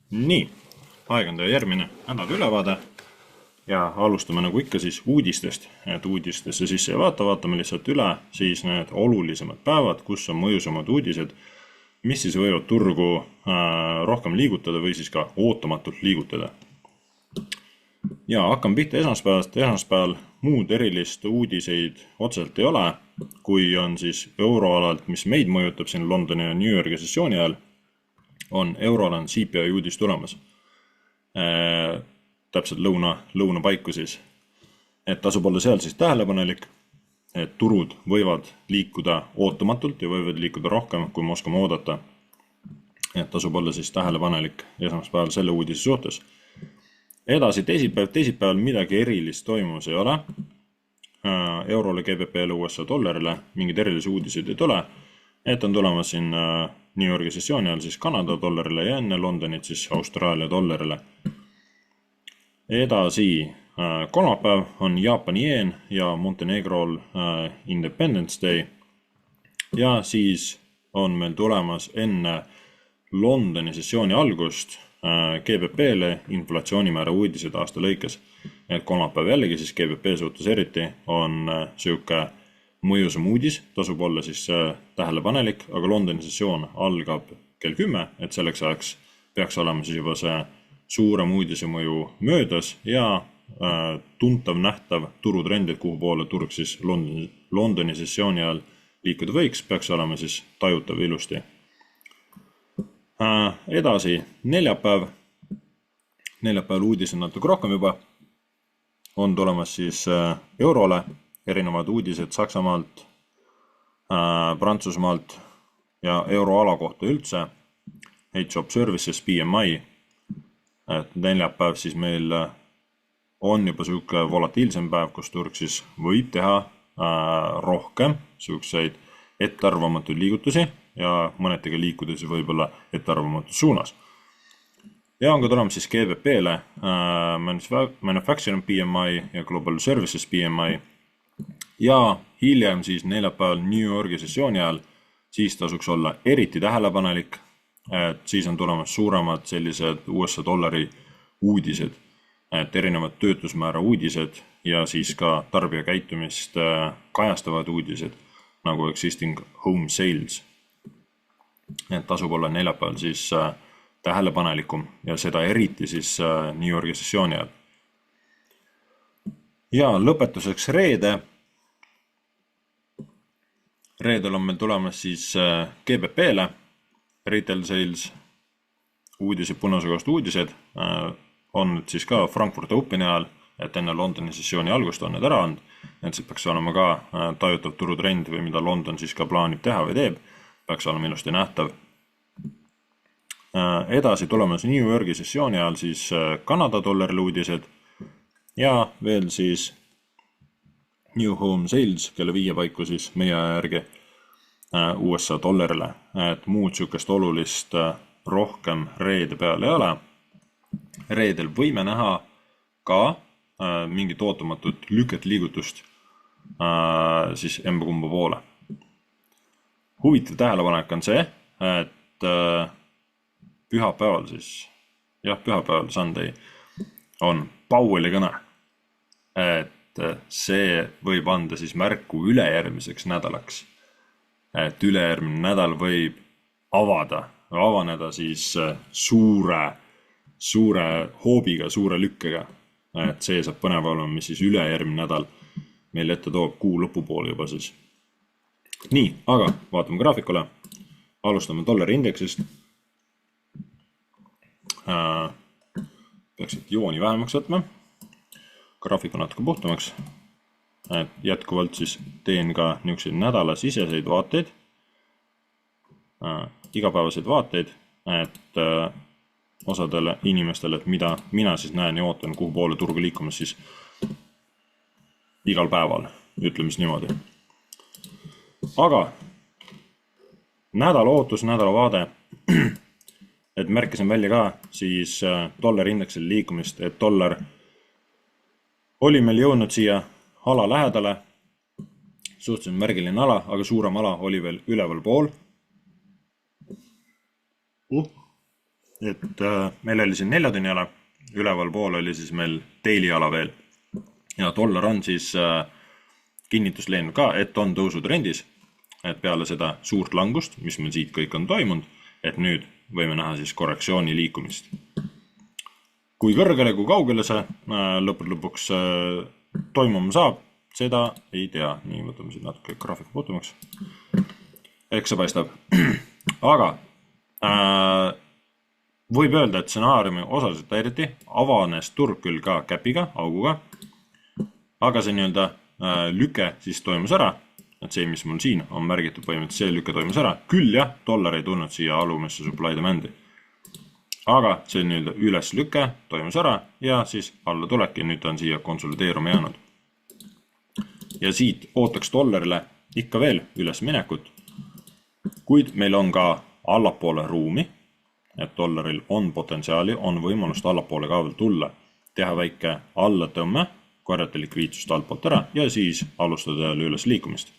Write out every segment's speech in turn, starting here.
Nii, aeg on teie järgmine nädala ülevaade ja alustame nagu ikka siis uudistest, et uudistesse sisse ei vaatame lihtsalt üle siis need olulisemad päevad, kus on mõjusamad uudised, mis siis võivad turgu rohkem liigutada või siis ka ootamatult liigutada. Ja hakkame pihta esmaspäevast. Esmaspäeval muud erilist uudiseid otseselt ei ole, kui on siis euroalalt, mis meid mõjutab siin Londoni ja New Yorgi sessiooni ajal, on euroalal CPI uudis tulemas. Täpselt lõuna paiku siis. Et tasub olla seal siis tähelepanelik, et turud võivad liikuda ootamatult ja võivad liikuda rohkem, kui me oskame oodata. Et tasub olla siis tähelepanelik esmaspäeval selle uudise suhtes. Edasi teisipäeval midagi erilist toimus ei ole. Eurole, GBP-le, USA dollarile mingid erilisi uudiseid ei tule. Et on tulemas siin New Yorgi sessiooni ajal siis Kanada dollarile ja enne Londonit siis Austraalia dollarile. Edasi kolmapäev on Jaapani jeen ja Montenegrol Independence Day. Ja siis on meil tulemas enne Londoni sessiooni algust GBP-le inflatsioonimäära uudised aasta lõikes. Et kolmapäev jällegi siis GBP suhtes eriti on siuke mõjusam uudis, tasub olla siis tähelepanelik, aga Londoni sessioon algab kell 10, et selleks ajaks peaks olema siis juba see suurem uudise mõju möödas ja tuntav nähtav turutrend, et kuhu poole turg siis Londoni sessiooni ajal liikuda võiks, peaks olema siis tajutav ilusti. Edasi neljapäeval uudis on natuke rohkem juba, on tulemas siis eurole erinevad uudised Saksamaalt, Prantsusmaalt ja euroala kohta üldse, H-Job Services, PMI, et neljapäev siis meil on juba siuke volatiilsem päev, kus turg siis võib teha rohkem siukseid ettearvamatuid liigutusi ja mõnetega liikuda siis võib-olla ettearvamatud suunas. Ja on ka tulemas siis GBP-le Manufacturing PMI ja Global Services PMI ja hiljem siis neljapäeval New Yorgi sessiooni ajal siis tasuks olla eriti tähelepanelik, et siis on tulemas suuremad sellised USA dollari uudised, et erinevad töötusmäära uudised ja siis ka tarbija käitumist kajastavad uudised nagu existing home sales. Et tasub olla neljapäeval siis tähelepanelikum ja seda eriti siis New Yorgi sessiooni ajal. Ja lõpetuseks reede. Reedel on meil tulemas siis GBP-le retail sales uudised, punasugust uudised on nüüd siis ka Frankfurt Openi ajal, et enne Londoni sessiooni algust on need ära olnud, et see peaks olema ka tajutav turutrend või mida London siis ka plaanib teha või teeb, peaks olema ilusti nähtav. Edasi tulemas New Yorgi sessiooni ajal siis Kanada dollarile uudised ja veel siis New Home Sales kelle 5 paiku siis meie järgi USA dollarile, et muud siukest olulist rohkem reede peal ei ole. Reedel võime näha ka mingit ootamatut lüket liigutust siis emba-kumba poole. Huvitav tähelepanek on see, et pühapäeval siis, pühapäeval Sunday on Powelli kõne, et see võib anda siis märku ülejärgmiseks nädalaks. Et ülejärgmine nädal võib avaneda siis suure hoobiga, suure lükkega. Et see saab põnev olema, mis siis ülejärgmine nädal meil ette toob kuu lõpupoole juba siis. Nii, aga vaatame graafikule. Alustame dollari indeksist. Peaksid jooni vähemaks võtma. Graafiku natuke puhtamaks. Et jätkuvalt siis teen ka niisuguseid nädalasiseseid vaateid, igapäevaseid vaateid, et osadele inimestele, et mida mina siis näen ja ootan, kuhu poole turgu liikumas siis igal päeval, ütlemis niimoodi. Aga nädala ootus, nädala vaade, et märkisin välja ka siis dollari indeksile liikumist, et dollar oli meil jõudnud siia ala lähedale, suhteliselt märgiline ala, aga suurem ala oli veel üleval pool. et meil oli siin 4 tunni ala, üleval pool oli siis meil daily ala veel. Ja dollar on siis kinnitust leidnud ka, et on tõusutrendis, et peale seda suurt langust, mis meil siit kõik on toimunud, et nüüd võime näha siis korrektsiooni liikumist. Kui kõrgele, kui kaugele see lõpuks toimuma saab, seda ei tea. Nii, võtame siin natuke graafiku puutumaks. Eks see paistab. Aga võib öelda, et stsenaariumi osaliselt häiriti, avanes turg küll ka käpiga, auguga, aga see nii-öelda lüke siis toimus ära, et see, mis mul siin on märgitud põhimõtteliselt, see lüke toimus ära, küll jah, dollar ei tulnud siia alumisse supply demand'i. Aga see nii-öelda üles lüke toimus ära ja siis alla tulebki, nüüd on siia konsolideeruma jäänud. Ja siit ootaks dollarile ikka veel üles minekut, kuid meil on ka allapoole ruumi, et dollaril on potentsiaali, on võimalust allapoole ka veel tulla, teha väike allatõmme, korjata likviidsust altpoolt ära ja siis alustada jälle üles liikumist.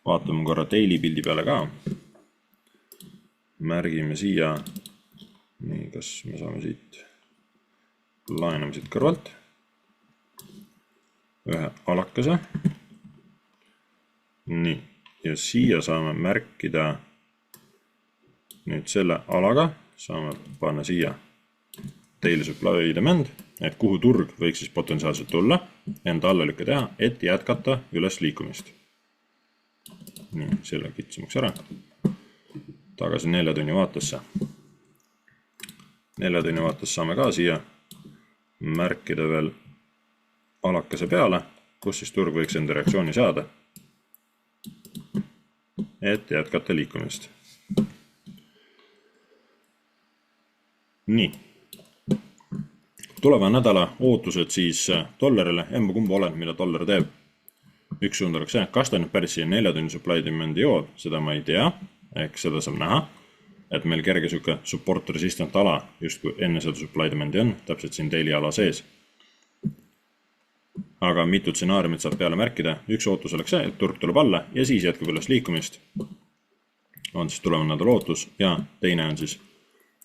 Vaatame korra daily pildi peale ka. Märgime siia, nii, kas me saame siit laename siit kõrvalt ühe alakese. Nii, ja siia saame märkida nüüd selle alaga, saame panna siia daily supply demand, et kuhu turg võiks siis potentsiaalselt tulla, enda allalükke teha, et jätkata üles liikumist. Nii, selle kitsamaks ära. Tagasi 4 tunni vaatesse. 4 tunni vaates saame ka siia märkida veel alakese peale, kus siis turg võiks enda reaktsiooni saada, et jätkata liikumist. Nii. Tuleva nädala ootused siis dollarile, kumba olen, mida dollar teeb. Üks suund oleks see, kas ta nüüd päris siia 4 tunni supply demand'i joob, seda ma ei tea, ehk seda saab näha, et meil kerge süke support resistant ala just kui enne seda supply demand'i on, täpselt siin daily ala sees. Aga mitu stsenaariumit saab peale märkida, üks ootus oleks see, et turg tuleb alla ja siis jätkub üles liikumist. On siis tuleva nädala ootus ja teine on siis,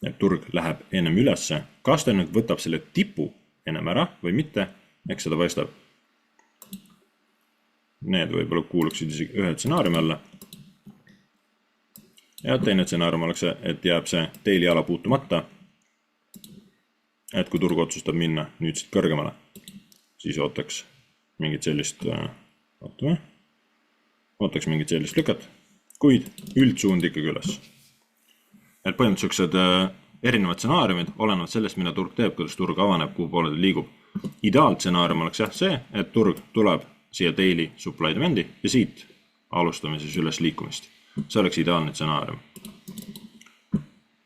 et turg läheb ennem ülesse. Kas ta nüüd võtab selle tipu ennem ära või mitte, eks seda paistab. Need võib-olla kuuluksid isegi ühe stsenaariumi alla. Ja teine stsenaarium oleks see, et jääb see daily ala puutumata. Et kui turg otsustab minna nüüd siit kõrgemale, siis ootaks mingit sellist, ootaks mingit sellist lüket, kuid üldsuund ikkagi üles. Et põhimõtteliselt erinevad stsenaariumid olenevad sellest, mida turg teeb, kuidas turg avaneb, kuhu poole ta liigub. Ideaalstsenaarium oleks jah see, et turg tuleb siia daily supply demand'i ja siit alustame siis üles liikumist. See oleks ideaalne stsenaarium.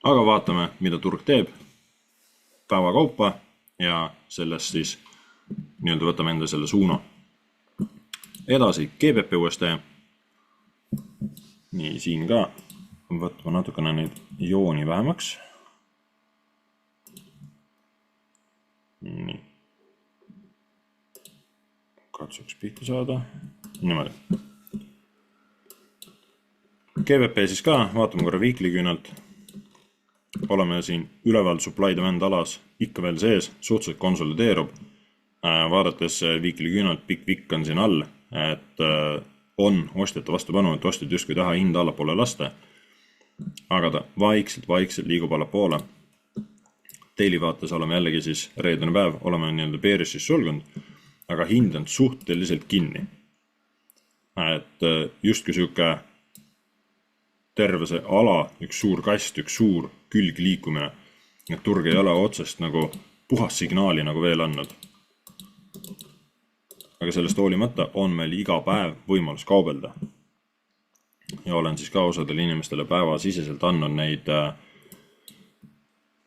Aga vaatame, mida turg teeb päeva kaupa ja sellest siis nii-öelda võtame enda selle suuna. Edasi GBP USD. Nii, siin ka võtma natukene neid jooni vähemaks. Nii. Katsuks pihta saada. Niimoodi. GBP siis ka, vaatame korra weekly küünalt. Oleme siin üleval supply demand alas ikka veel sees, suhteliselt konsolideerub. Vaadates weekly küünalt, pikk on siin all, et on ostjate vastupanu, et ostjad justkui taha hinda allapoole lasta. Aga ta vaikselt liigub allapoole. Daily vaates oleme jällegi siis reedene päev, oleme nii-öelda bearis'is sulgunud, aga hind on suhteliselt kinni. Et justkui siuke terve see ala, üks suur kast, üks suur külg liikumine, et turg ei ole otsest nagu puhas signaali nagu veel andnud. Aga sellest hoolimata on meil iga päev võimalus kaubelda. Ja olen siis ka osadele inimestele päevasiseselt andnud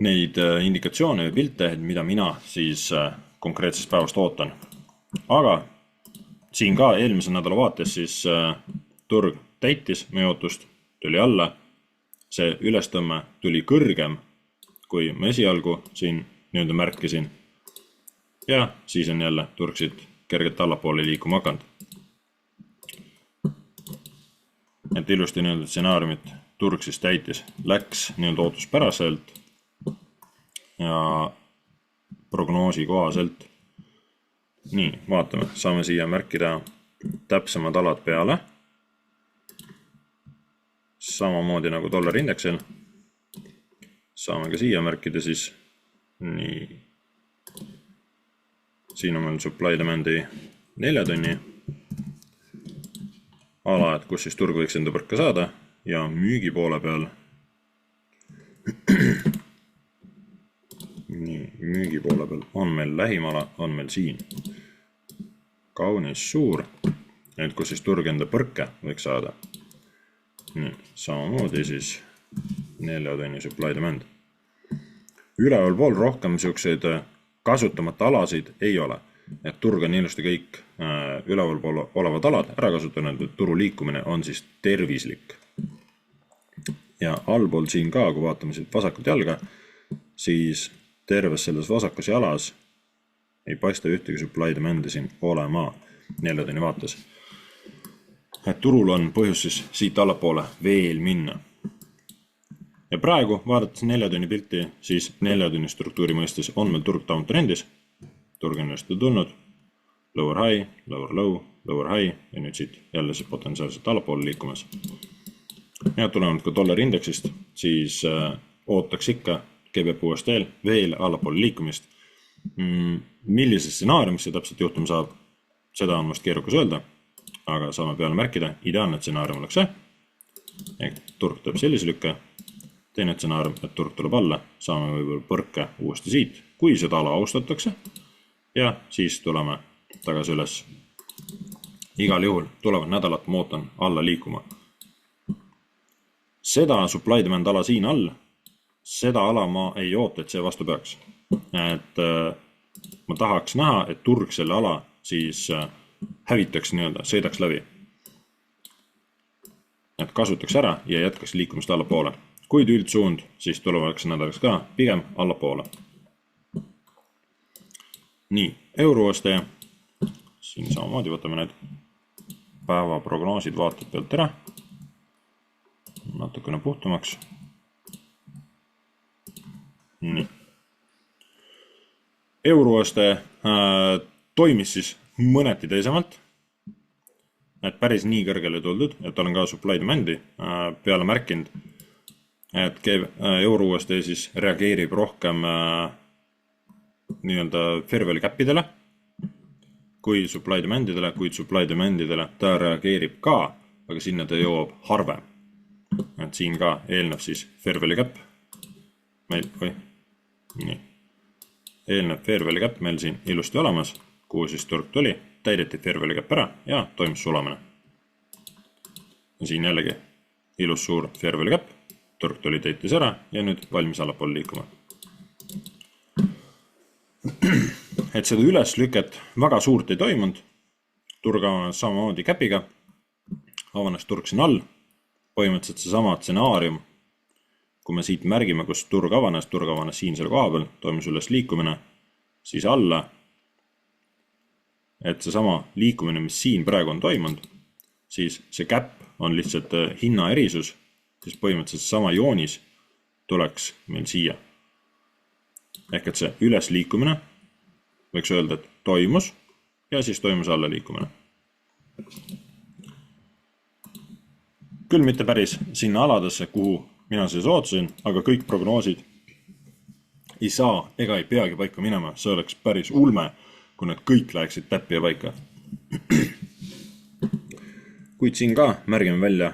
neid indikatsioone ja pilte, mida mina siis konkreetsest päevast ootan. Aga siin ka eelmise nädala vaates siis turg täitis meie ootust, tuli alla, see ülestõmme tuli kõrgem, kui ma esialgu siin nii-öelda märkisin. Ja siis on jälle turg siit kergelt allapoole liikuma hakanud. Et ilusti nii-öelda stsenaariumit turg siis täitis, läks nii-öelda ootuspäraselt ja prognoosi kohaselt. Nii, vaatame, saame siia märkida täpsemad alad peale. Samamoodi nagu dollari indeksil. Saame ka siia märkida siis nii. Siin on meil supply demand'i 4 tunni ala, et kus siis turg võiks enda põrka saada ja müügi poole peal. Nii, müügi poole peal on meil lähimala, on meil siin. Kaunis suur, et kus siis turg enda põrke võiks saada. Nii, samamoodi siis 4 tunni supply demand. Üleval pool rohkem siukseid kasutamata alasid ei ole, et turg on ilusti kõik üleval pool olevad alad ära kasutanud, et turu liikumine on siis tervislik. Ja allpool siin ka, kui vaatame siit vasakut jalga, siis terves selles vasakus jalas ei paista ühtegi supply demand'i siin olema 4 tunni vaates. Et turul on põhjus siis siit allapoole veel minna. Ja praegu, vaadates 4 tunni pilti, siis 4 tunni struktuuri mõistes on meil turg downtrendis. Turg on just tulnud, lower high, lower low, lower high ja nüüd siit jälle see potentsiaalselt allapoole liikumas. Ja tulenevalt ka dollari indeksist, siis ootaks ikka GBP USD veel allapoole liikumist. Millises stsenaariumis see täpselt juhtuma saab, seda on must keerukas öelda, aga saame peale märkida, ideaalne stsenaarium oleks see, et turg teeb sellise lükke. Teine stsenaarium, et turg tuleb alla, saame võib-olla põrke uuesti siit, kui seda ala austatakse ja siis tuleme tagasi üles. Igal juhul tulevad nädalat ma ootan alla liikuma. Seda supply demand ala siin all, seda ala ma ei oota, et see vastu peaks. Et ma tahaks näha, et turg selle ala siis hävitaks nii-öelda, sõidaks läbi. Et kasutaks ära ja jätkaks liikumist alla poole. Kuid üldsuund, siis tulevaks nädalaks ka pigem alla poole. Nii, euro USD. Siin samamoodi võtame need päeva prognoosid vaated pealt ära. Natukene puhtamaks. Nii. Euro USD toimis siis mõneti teisemalt. Et päris nii kõrgele tuldud, et olen ka supply demand'i peale märkinud, et euro USD siis reageerib rohkem nii-öelda fair value cap'idele kui supply demandidele, kuid supply demandidele ta reageerib ka, aga sinna ta jõuab harvem. Et siin ka eelnev siis fair value cap. Eelnev fair value cap meil siin ilusti olemas, kuhu siis turg tuli, täideti fair value cap ära ja toimus sulamine. Ja siin jällegi ilus suur fair value cap. Turg tuli täitis ära ja nüüd valmis allapoole liikuma. Et seda üleslüket väga suurt ei toimunud. Turg avanes samamoodi käpiga. Avanes turg siin all. Põhimõtteliselt see sama stsenaarium. Kui me siit märgime, kus turg avanes siin selle koha peal, toimus üles liikumine, siis alla. Et see sama liikumine, mis siin praegu on toimunud, siis see käpp on lihtsalt hinna erisus, siis põhimõtteliselt sama joonis tuleks meil siia. Ehk et see üles liikumine võiks öelda, et toimus ja siis toimus alla liikumine. Küll mitte päris sinna aladesse, kuhu mina siis ootasin, aga kõik prognoosid ei saa ega ei peagi paika minema. See oleks päris ulme, kui need kõik läheksid täppi ja paika. Kuid siin ka märgime välja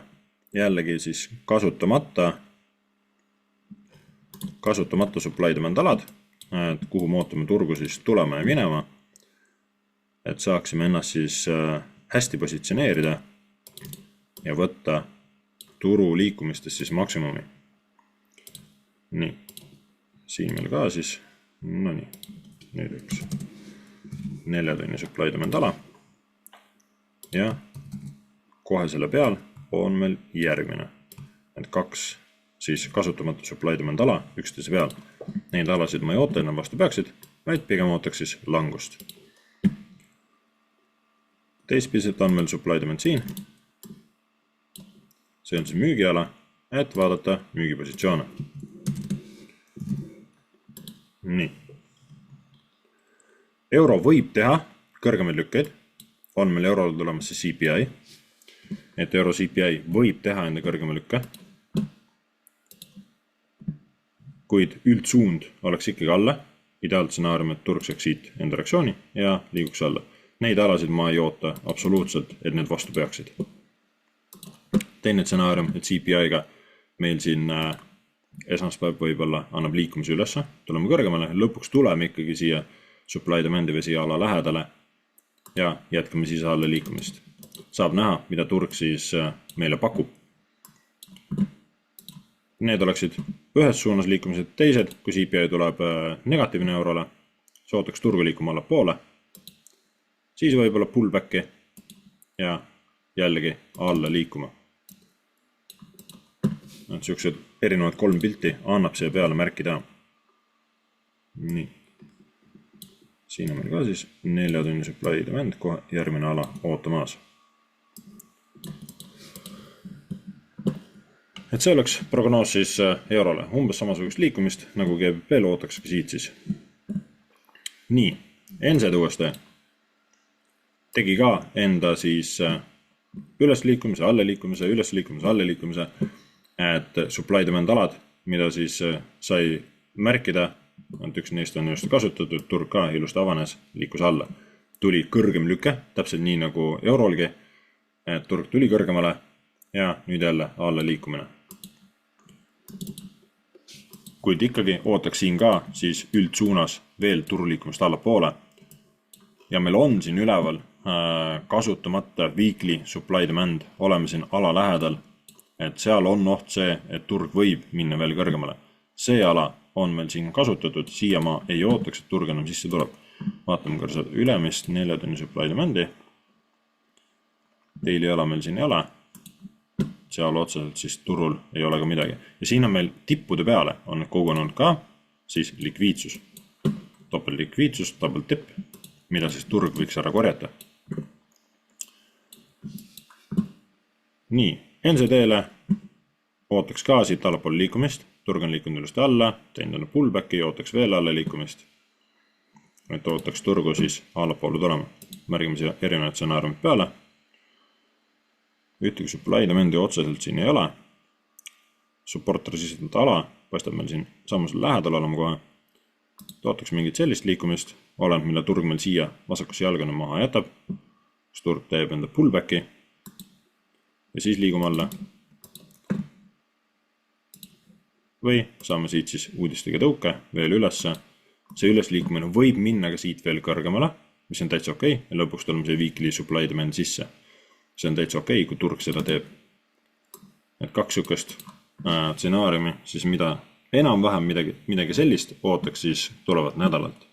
jällegi siis kasutamata supply demand alad, et kuhu me ootame turgu siis tulema ja minema, et saaksime ennast siis hästi positsioneerida ja võtta turu liikumistest siis maksimumi. Nii, siin meil ka siis, no nii, nüüd üks 4 tunni supply demand ala ja kohe selle peal on meil järgmine, et 2 siis kasutamata supply demand ala üksteise peal. Neid alasid ma ei oota, enam vastu peaksid, vaid pigem ootaks siis langust. Teistpiselt on meil supply demand siin. See on see müügiala, et vaadata müügipositsioone. Nii. Euro võib teha kõrgemaid lükkeid, on meil eurole tulemas see CPI, et euro CPI võib teha enda kõrgema lükke, kuid üldsuund oleks ikkagi alla, ideaaltsenaarium, et turg saaks siit enda reaktsiooni ja liiguks alla. Neid alasid ma ei oota absoluutselt, et need vastu peaksid. Teine tsenaarium, et CPI-ga meil siin esmaspäev võib-olla annab liikumise ülesse, tuleme kõrgemale, lõpuks tuleme ikkagi siia supply demand'i või siia ala lähedale ja jätkame siis alla liikumist. Saab näha, mida turg siis meile pakub. Need oleksid ühes suunas liikumised, teised, kui CPI tuleb negatiivne eurole, sootaks turgu liikuma alla poole, siis võib-olla pullbacki ja jällegi alla liikuma. Siuksed erinevad 3 pilti annab siia peale märkida. Nii. Siin on meil ka siis 4 tunni supply demand, kohe järgmine ala ootamas. Et see oleks prognoos siis eurole, umbes samasugust liikumist, nagu GBP ootaks ka siit siis. Nii, NZ uuesti tegi ka enda siis ülesliikumise, alleliikumise, ülesliikumise, alleliikumise, et supply demand alad, mida siis sai märkida, et üks neist on just kasutatud, turg ka ilusti avanes, liikus alla. Tuli kõrgem lüke, täpselt nii nagu eurolgi, et turg tuli kõrgemale ja nüüd jälle alla liikumine. Kuid ikkagi ootaks siin ka siis üldsuunas veel turuliikumist alla poole. Ja meil on siin üleval kasutamata weekly supply demand, oleme siin ala lähedal, et seal on oht see, et turg võib minna veel kõrgemale. See ala on meil siin kasutatud, siia ma ei ootaks, et turg enam sisse tuleb. Vaatame ka seda ülemist 4 tunni supply demandi. Daily ala meil siin ei ole. Seal otseselt siis turul ei ole ka midagi. Ja siin on meil tippude peale on kogunenud ka siis likviidsus. Topellikviidsus, double tip, mida siis turg võiks ära korjata. Nii, NZD-le ootaks ka siit allapoole liikumist. Turg on liikunud ülestä alla, teinud pullbacki, ootaks veel alla liikumist. Et ootaks turgu siis allapoole tulema. Märgime siia erinevad stsenaariumid peale. Ühtegi supply demandi otseselt siin ei ole. Support resistant ala paistab meil siin samusel lähedal olema kohe. Ootaks mingit sellist liikumist, olen, mille turg meil siia vasakusse jalgana maha jätab. Kus turg teeb enda pullbacki ja siis liigume alla. Või saame siit siis uudistega tõuke veel ülesse. See ülesliikumine võib minna ka siit veel kõrgemale, mis on täitsa okei, ja lõpuks tuleme see weekly supply demand sisse. See on täitsa okei, kui turg seda teeb. Et 2 sükest stsenaariumi, siis mida enam-vähem midagi sellist ootaks siis tulevat nädalalt.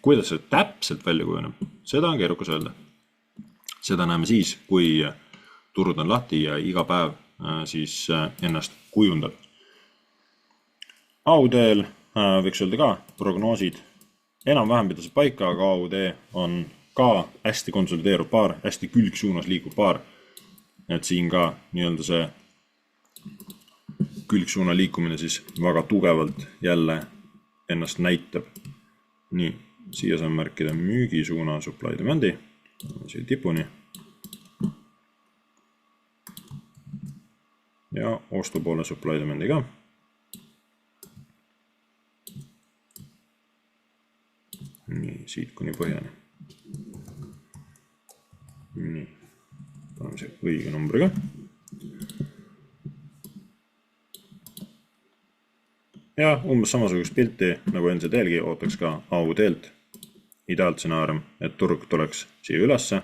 Kuidas see täpselt välja kujuneb, seda on keerukas öelda. Seda näeme siis, kui turud on lahti ja iga päev siis ennast kujundab. AUD-l võiks öelda ka prognoosid enam-vähem pidas paika, aga AUD on ka hästi konsolideeruv paar, hästi külgsuunas liikub paar. Et siin ka nii-öelda see külgsuuna liikumine siis väga tugevalt jälle ennast näitab. Nii, siia saan märkida müügisuuna supply demandi, siia tipuni. Ja ostu poole supply demandi ka. Nii, siit kuni põhjani. Nii, paneme see õige numbriga. Ja umbes samasugust pilti nagu NZD-lgi ootaks ka AUD-lt. Ideaaltsenaarium, et turg tuleks siia ülesse,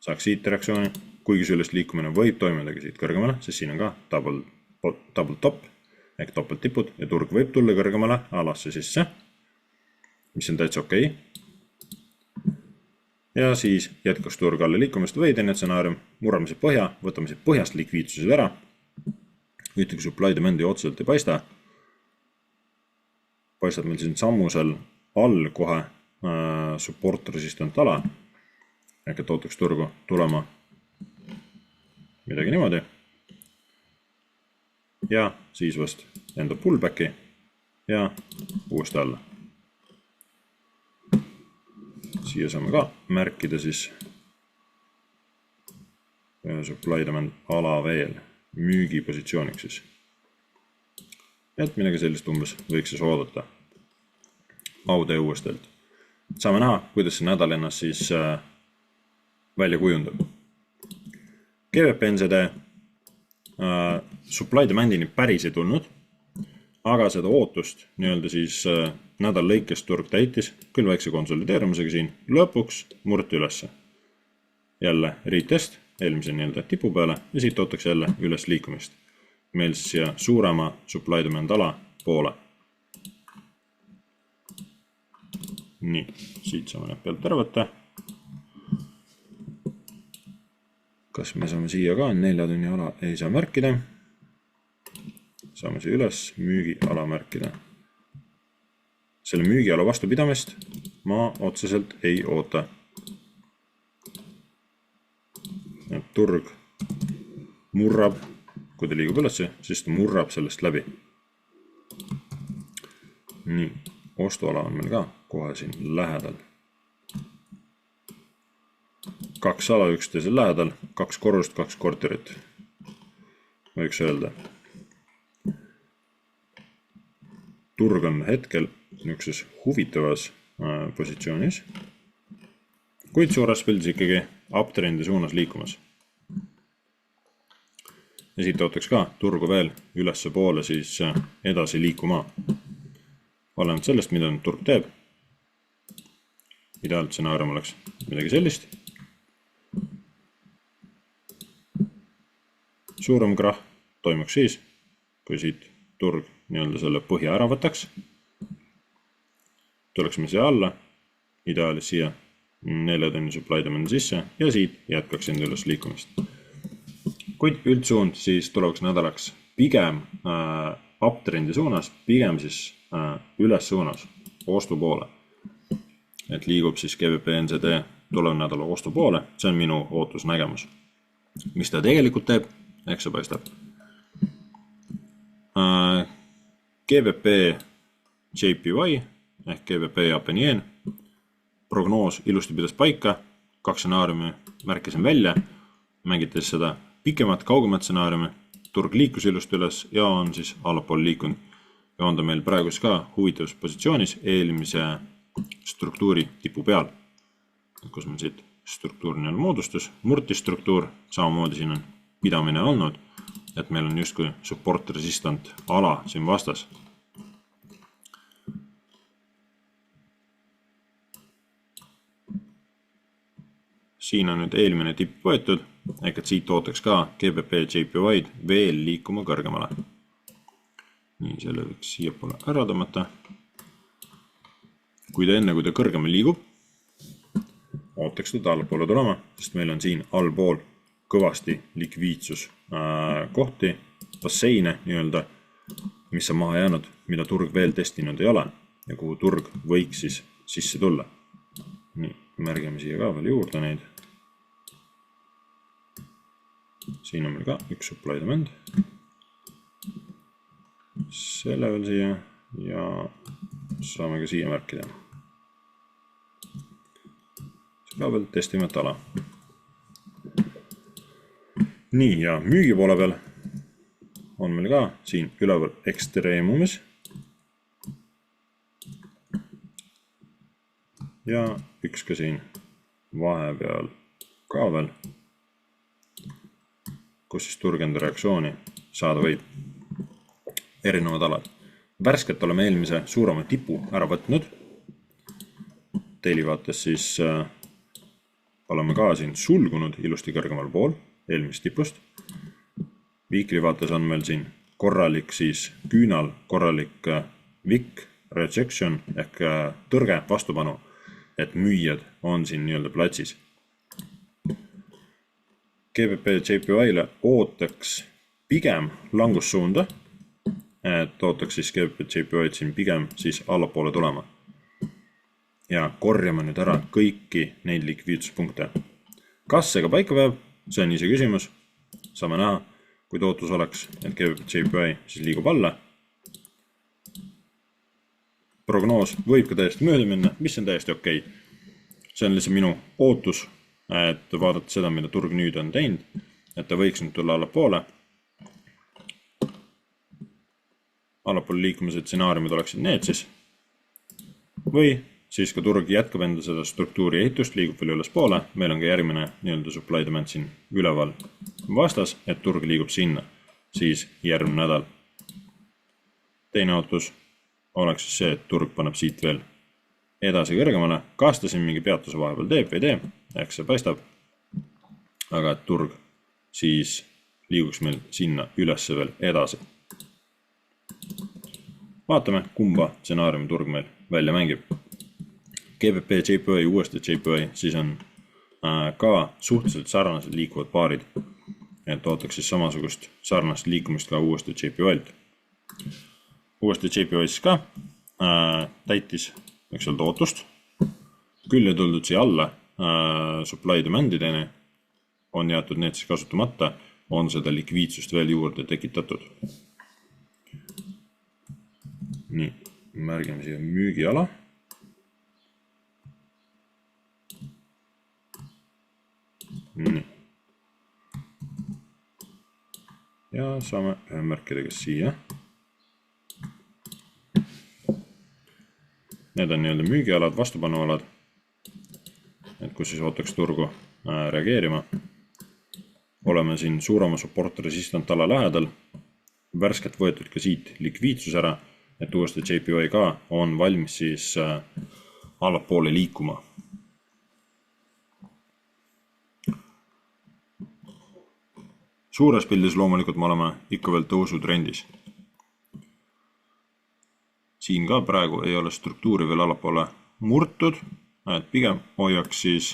saaks siit reaktsiooni, kuigi see üles liikumine võib toimedagi siit kõrgemale, sest siin on ka double top ehk topeltipud ja turg võib tulla kõrgemale alasse sisse, mis on täitsa okei. Ja siis jätkaks turg alla liikumist või teine stsenaarium, murrame siit põhja, võtame siit põhjast likviidsused ära. Ühtegi supply demandi otseselt ei paista. Paistab meil siin sammusel all kohe support resistant ala. Ehk et ootaks turgu tulema midagi niimoodi. Ja siis vast enda pullbacki ja uuesti alla. siia saame ka märkida siis supply demand ala veel müügipositsiooniks siis. Et midagi sellist umbes võiks siis oodata AUD uuestelt. Saame näha, kuidas see nädal ennast siis välja kujundab. GBP NZD supply demandini päris ei tulnud, aga seda ootust nii-öelda siis nädal lõikest turg täitis, küll väikse konsolideerumisega siin, lõpuks murti ülesse. Jälle retest, eelmise nii-öelda tipu peale ja siit ootakse jälle üles liikumist. Meil siis siia suurema supply demand ala poole. Nii, siit saame need pealt ära võtta. Kas me saame siia ka 4 tunni ala? Ei saa märkida. Saame siia üles müügi ala märkida. Selle müügi ala vastupidamist ma otseselt ei oota. Turg murrab, kui ta liigub üles, siis ta murrab sellest läbi. Nii, ostuala on meil ka kohe siin lähedal. 2 ala üksteisel lähedal, 2 korrust, 2 korterit. Võiks öelda. Turg on hetkel niisuguses huvitavas positsioonis, kuid suures pildis ikkagi uptrendi suunas liikumas. Ja siit ootaks ka turgu veel ülesse poole siis edasi liikuma. Olenevalt sellest, mida nüüd turg teeb. Ideaalne stsenaarium oleks midagi sellist. Suurem krahh toimuks siis, kui siit turg nii-öelda selle põhja ära võtaks. Tuleksime siia alla, ideaalis siia 4 tunni supply demand sisse ja siit jätkaks enda üles liikumist. Kuid üldsuund siis tulevaks nädalaks pigem uptrendi suunas, pigem siis üles suunas, ostu poole. Et liigub siis GBP NZD tulev nädala ostu poole, see on minu ootusnägemus. Mis ta tegelikult teeb, eks see paistab. GBP JPY ehk GBP Jaapani yen prognoos ilusti pidas paika, 2 stsenaariumi märkisin välja, mängites seda pikemat, kaugemat stsenaariumi, turg liikus ilusti üles ja on siis allapool liikunud. Ja on ta meil praegus ka huvitavas positsioonis eelmise struktuuri tipu peal, kus meil siit struktuurne moodustus, murtistruktuur, samamoodi siin on pidamine olnud, et meil on justkui support resistant ala siin vastas. Siin on nüüd eelmine tipp võetud, ehk et siit ootaks ka GBP JPY veel liikuma kõrgemale. Nii, selle võiks siia poole ära tõmmata. Kui ta kõrgemale liigub, ootaks ta allapoole tulema, sest meil on siin allpool kõvasti likviidsus kohti, basseine nii-öelda, mis on maha jäänud, mida turg veel testinud ei ole ja kuhu turg võiks siis sisse tulla. Nii, märgime siia ka veel juurde neid. Siin on meil ka üks supply demand. Selle veel siia ja saame ka siia märkida. See ka veel testimet ala. Nii, ja müügi poole peal on meil ka siin üleval ekstreemumis. Ja üks ka siin vahepeal ka veel, kus siis turg enda reaktsiooni saada võib. Erinevad alad. Värskelt oleme eelmise suurema tipu ära võtnud. Teelivaates siis oleme ka siin sulgunud ilusti kõrgemal pool eelmist tipust. Viiklivaates on meil siin korralik siis küünal, korralik wick rejection ehk tõrge vastupanu, et müüjad on siin nii-öelda platsis. GBP JPY-le ootaks pigem langussuunda, et ootaks siis GBP JPY siin pigem siis allapoole tulema. Ja korjame nüüd ära kõiki neid likviidsuspunkte. Kas see ka paika peab? See on ise küsimus. Saame näha, kui ootus oleks, et GBP JPY siis liigub alla. Prognoos võib ka täiesti mööda minna, mis on täiesti okei. see on lihtsalt minu ootus, et vaadata seda, mida turg nüüd on teinud, et ta võiks nüüd tulla allapoole. Allapoole liikumise stsenaariumid oleksid need siis. Või siis ka turg jätkab enda seda struktuuri ehitust, liigub veel üles poole. Meil on ka järgmine nii-öelda supply demand siin üleval vastas, et turg liigub sinna. Siis järgmine nädal. Teine ootus oleks siis see, et turg paneb siit veel edasi kõrgemale. Kas ta siin mingi peatuse vahepeal teeb või ei tee, ehk see paistab. Aga et turg siis liiguks meil sinna ülesse veel edasi. Vaatame, kumba stsenaariumi turg meil välja mängib. GBP, JPY, uuesti JPY, siis on ka suhteliselt sarnased liikuvad paarid. Et ootaks siis samasugust sarnast liikumist ka uuesti JPY-lt. Uuesti JPY siis ka täitis ootust. Küll ei tuldud siia alla supply demandideni, on jäetud need siis kasutamata, on seda likviidsust veel juurde tekitatud. Nii, märgime siia müügiala. Nii. Ja saame ühe märkidega siia. Need on nii-öelda müügialad, vastupanualad, et kus siis ootaks turgu reageerima. Oleme siin suurema support resistant ala lähedal. Värsket võetud ka siit likviidsus ära, et uuesti JPY ka on valmis siis allapoole liikuma. Suures pildis loomulikult me oleme ikka veel tõusutrendis. Siin ka praegu ei ole struktuuri veel allapoole murtud, et pigem hoiaks siis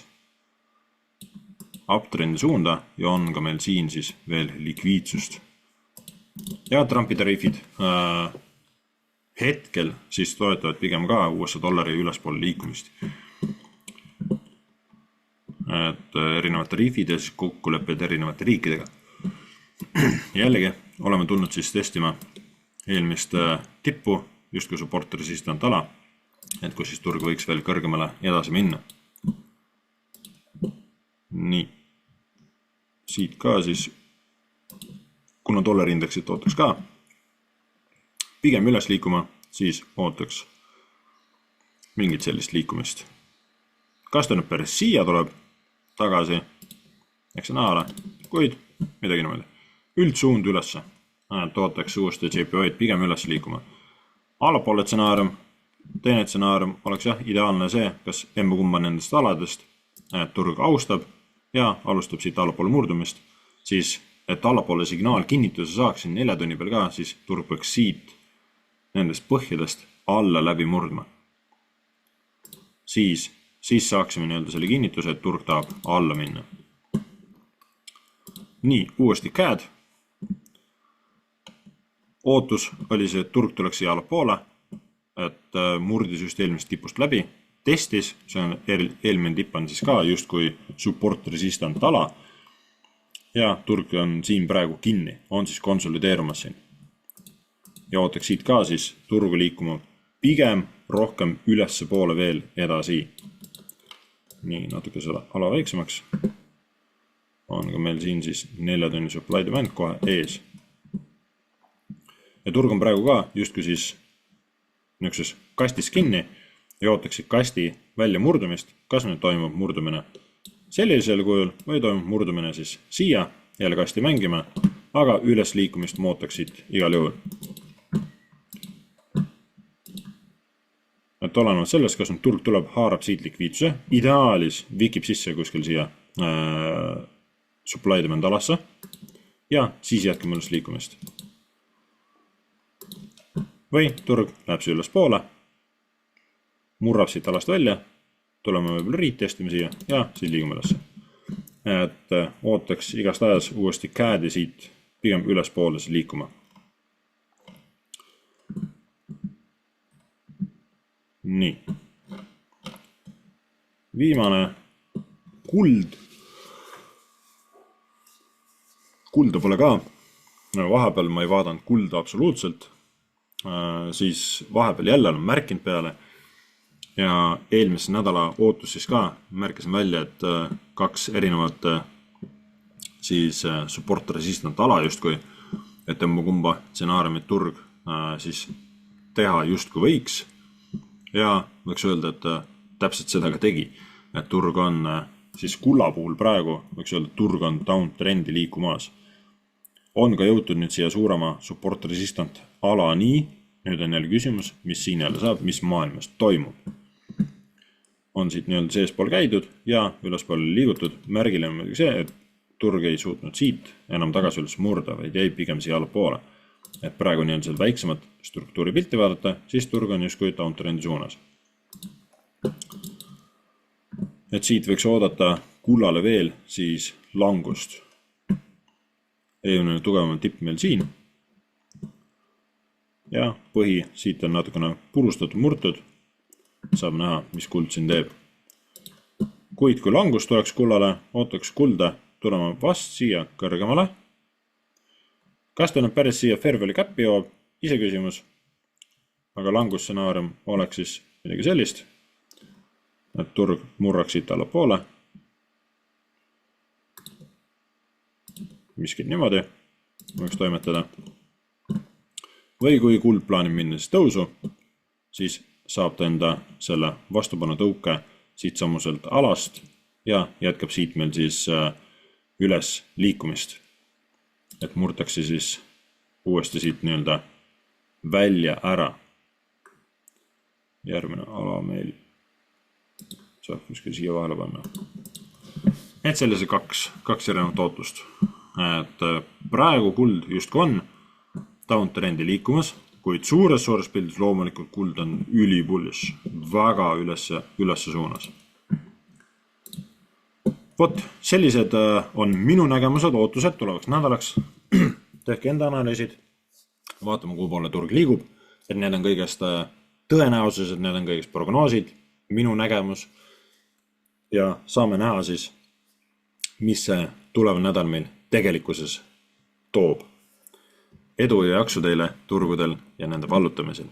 uptrendi suunda ja on ka meil siin siis veel likviidsust. Ja Trumpi tariifid hetkel siis toetavad pigem ka USA dollari ülespoole liikumist. Et erinevad tariifid ja siis kokkulepped erinevate riikidega. Jällegi oleme tulnud siis testima eelmist tippu, just kui support resistant ala, et kus siis turg võiks veel kõrgemale edasi minna. Nii. Siit ka siis, kuna dollarindeksit ootaks ka pigem üles liikuma, siis ootaks mingit sellist liikumist. Kas ta nüüd päris siia tuleb tagasi, eks see naala, kuid midagi niimoodi. Üldsuund ülesse, et ootaks uuesti JPY-d pigem üles liikuma. Allapoole stsenaarium, teine stsenaarium oleks ideaalne see, kas kumma nendest aladest, et turg austab ja alustab siit allapoole murdumist, siis et allapoole signaal kinnituse saaksin 4 tunni peal ka, siis turg peaks siit nendest põhjadest alla läbi murdma. Siis saaksime nii-öelda selle kinnituse, et turg tahab alla minna. Nii, uuesti CAD. Ootus oli see, et turg tuleks siia allapoole, et murdis just eelmist tipust läbi, testis, see on eelmine tipp on siis ka just kui support resistant ala ja turg on siin praegu kinni, on siis konsolideerumas siin. Ja ootaks siit ka siis turgu liikuma pigem rohkem ülesse poole veel edasi. Nii, natuke seda ala väiksemaks. On ka meil siin siis 4 tunni supply demand kohe ees. Ja turg on praegu ka justkui siis niisuguses kastis kinni ja ootaksid kasti välja murdumist, kas nüüd toimub murdumine sellisel kujul või toimub murdumine siis siia jälle kasti mängima, aga üles liikumist ma ootaksid igal juhul. Et olenevalt sellest, kas nüüd turg tuleb, haarab siit likviidsuse, ideaalis vikib sisse kuskil siia supply demand alasse ja siis jätkame üles liikumist. Või turg läheb siia üles poole, murrab siit alast välja, tuleme võib-olla retestime siia ja siis liigume ülesse. Et ootaks igast ajas uuesti CAD-i siit pigem üles poole liikuma. Nii. Viimane kuld. Kulda pole ka. Vahepeal ma ei vaadanud kulda absoluutselt. Siis vahepeal jälle olen märkinud peale ja eelmise nädala ootus siis ka märkasin välja, et kaks erinevat siis support resistant ala justkui, et kumba stsenaariumit turg siis teha justkui võiks ja võiks öelda, et täpselt seda ka tegi, et turg on siis kulla puhul praegu, võiks öelda, et turg on downtrendi liikumas. On ka jõutud nüüd siia suurema support resistant ala nii, nüüd on jälle küsimus, mis siin jälle saab, mis maailmas toimub. On siit nii-öelda seespool käidud ja ülespool liigutud. Märgile on see, et turg ei suutnud siit enam tagasi üles murda, vaid jäi pigem siia allapoole. Et praegu nii on seal väiksemat struktuuri pilti vaadata, siis turg on justkui downtrendi suunas. Et siit võiks oodata kullale veel siis langust. Eelmine tugevam tipp meil siin. Ja põhi siit on natukene purustatud, murtud. Saab näha, mis kuld siin teeb. Kuid kui langus tuleks kullale, ootaks kulda tulema vast siia kõrgemale. Kas ta nüüd päris siia fair value cap'i joob? Ise küsimus. Aga langusstsenaarium oleks siis midagi sellist, et turg murraks siit allapoole. Miskit niimoodi võiks toimetada. Või kui kuld plaanib minna siis tõusu, siis saab ta enda selle vastupanu tõuke siit samuselt alast ja jätkab siit meil siis üles liikumist. Et murtakse siis uuesti siit nii-öelda välja ära. Järgmine ala meil saab kuskil siia vahele panna. Et sellise kaks erinevat ootust. Et praegu kuld justkui on downtrendi liikumas, kuid suures pildis loomulikult kuld on ülipullis, väga ülesse suunas. Vot, sellised on minu nägemused, ootused tulevaks nädalaks. Tehke enda analüüsid, vaatame, kuhu poole turg liigub, et need on kõigest tõenäosused, need on kõigest prognoosid, minu nägemus ja saame näha siis, mis see tulev nädal meil tegelikkuses toob. Edu ja jaksu teile turgudel ja nende vallutamisel.